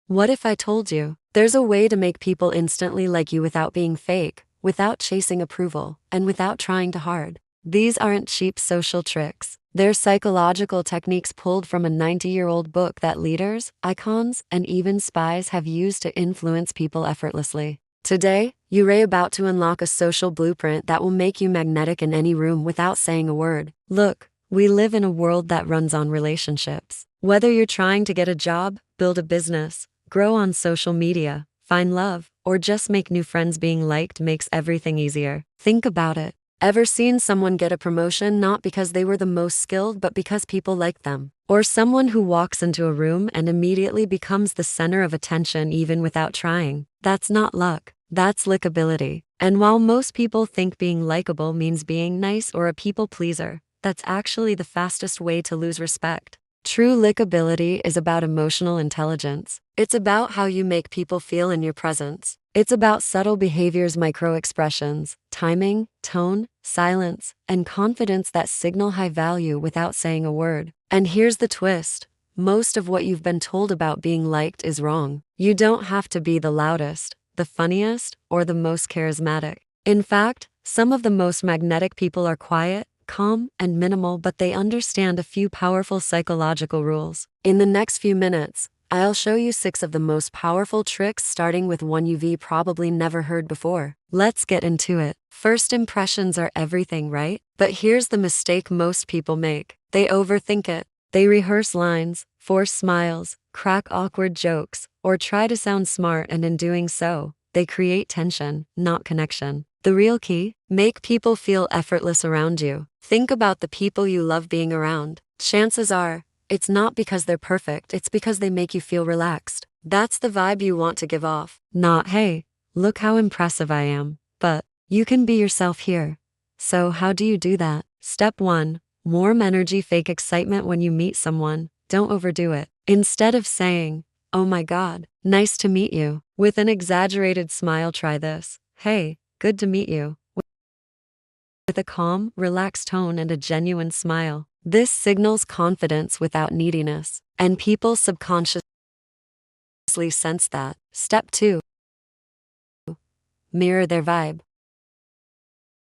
What if I told you there's a way to make people instantly like you without being fake, without chasing approval, and without trying too hard? These aren't cheap social tricks. They're psychological techniques pulled from a 90-year-old book that leaders, icons, and even spies have used to influence people effortlessly. Today, you're about to unlock a social blueprint that will make you magnetic in any room without saying a word. Look, we live in a world that runs on relationships. Whether you're trying to get a job, build a business, grow on social media, find love, or just make new friends, being liked makes everything easier. Think about it. Ever seen someone get a promotion not because they were the most skilled but because people liked them? Or someone who walks into a room and immediately becomes the center of attention even without trying? That's not luck. That's likability. And while most people think being likable means being nice or a people pleaser, that's actually the fastest way to lose respect. True likability is about emotional intelligence. It's about how you make people feel in your presence. It's about subtle behaviors, micro-expressions, timing, tone, silence, and confidence that signal high value without saying a word. And here's the twist. Most of what you've been told about being liked is wrong. You don't have to be the loudest, the funniest, or the most charismatic. In fact, some of the most magnetic people are quiet, calm, and minimal, but they understand a few powerful psychological rules. In the next few minutes, I'll show you 6 of the most powerful tricks, starting with one you've probably never heard before. Let's get into it. First impressions are everything, right? But here's the mistake most people make. They overthink it. They rehearse lines, force smiles, crack awkward jokes, or try to sound smart, and in doing so, they create tension, not connection. The real key? Make people feel effortless around you. Think about the people you love being around. Chances are, it's not because they're perfect, it's because they make you feel relaxed. That's the vibe you want to give off. Not, hey, look how impressive I am, but you can be yourself here. So how do you do that? Step 1. Warm energy. Fake excitement when you meet someone. Don't overdo it. Instead of saying, "Oh my God, nice to meet you," with an exaggerated smile, try this. "Hey, good to meet you," with a calm, relaxed tone and a genuine smile. This signals confidence without neediness, and people subconsciously sense that. Step 2. Mirror their vibe.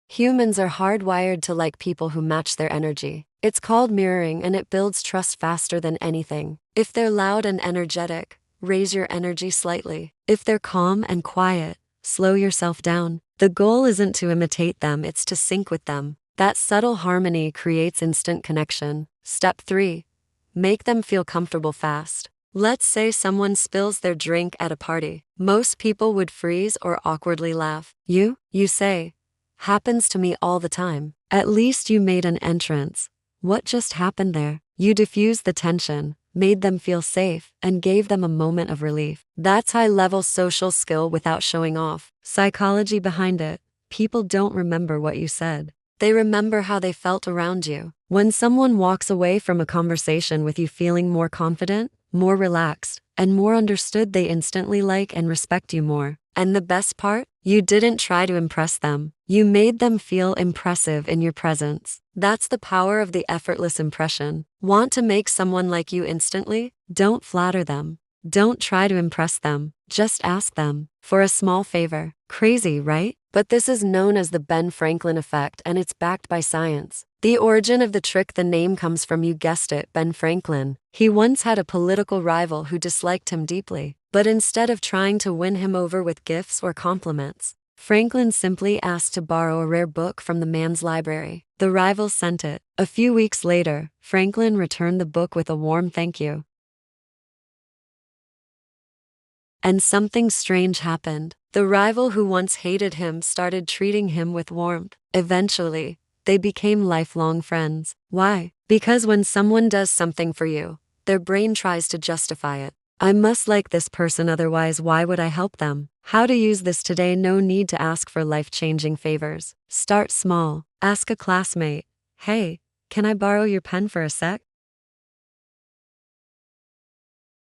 Humans are hardwired to like people who match their energy. It's called mirroring, and it builds trust faster than anything. If they're loud and energetic, raise your energy slightly. If they're calm and quiet, slow yourself down. The goal isn't to imitate them, it's to sync with them. That subtle harmony creates instant connection. Step 3. Make them feel comfortable fast. Let's say someone spills their drink at a party. Most people would freeze or awkwardly laugh. You say, "Happens to me all the time." At least you made an entrance. What just happened there? You diffused the tension, made them feel safe, and gave them a moment of relief. That's high-level social skill without showing off. Psychology behind it. People don't remember what you said. They remember how they felt around you. When someone walks away from a conversation with you feeling more confident, more relaxed, and more understood, they instantly like and respect you more. And the best part? You didn't try to impress them. You made them feel impressive in your presence. That's the power of the effortless impression. Want to make someone like you instantly? Don't flatter them. Don't try to impress them. Just ask them for a small favor. Crazy, right? But this is known as the Ben Franklin effect, and it's backed by science. The origin of the trick, the name comes from, you guessed it, Ben Franklin. He once had a political rival who disliked him deeply. But instead of trying to win him over with gifts or compliments, Franklin simply asked to borrow a rare book from the man's library. The rival sent it. A few weeks later, Franklin returned the book with a warm thank you. And something strange happened. The rival who once hated him started treating him with warmth. Eventually, they became lifelong friends. Why? Because when someone does something for you, their brain tries to justify it. I must like this person, otherwise why would I help them? How to use this today? No need to ask for life-changing favors. Start small. Ask a classmate, "Hey, can I borrow your pen for a sec?"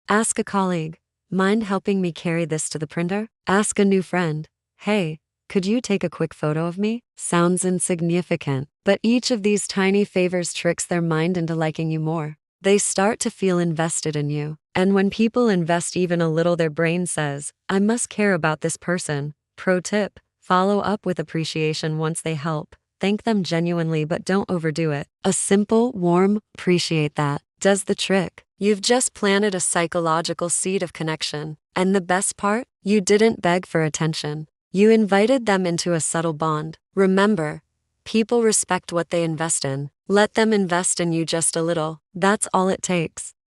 Ask a colleague, "Mind helping me carry this to the printer?" Ask a new friend, "Hey, could you take a quick photo of me?" Sounds insignificant, but each of these tiny favors tricks their mind into liking you more. They start to feel invested in you. And when people invest even a little, their brain says, I must care about this person. Pro tip: follow up with appreciation once they help. Thank them genuinely, but don't overdo it. A simple, warm, appreciate that does the trick. You've just planted a psychological seed of connection. And the best part? You didn't beg for attention. You invited them into a subtle bond. Remember, people respect what they invest in. Let them invest in you just a little. That's all it takes.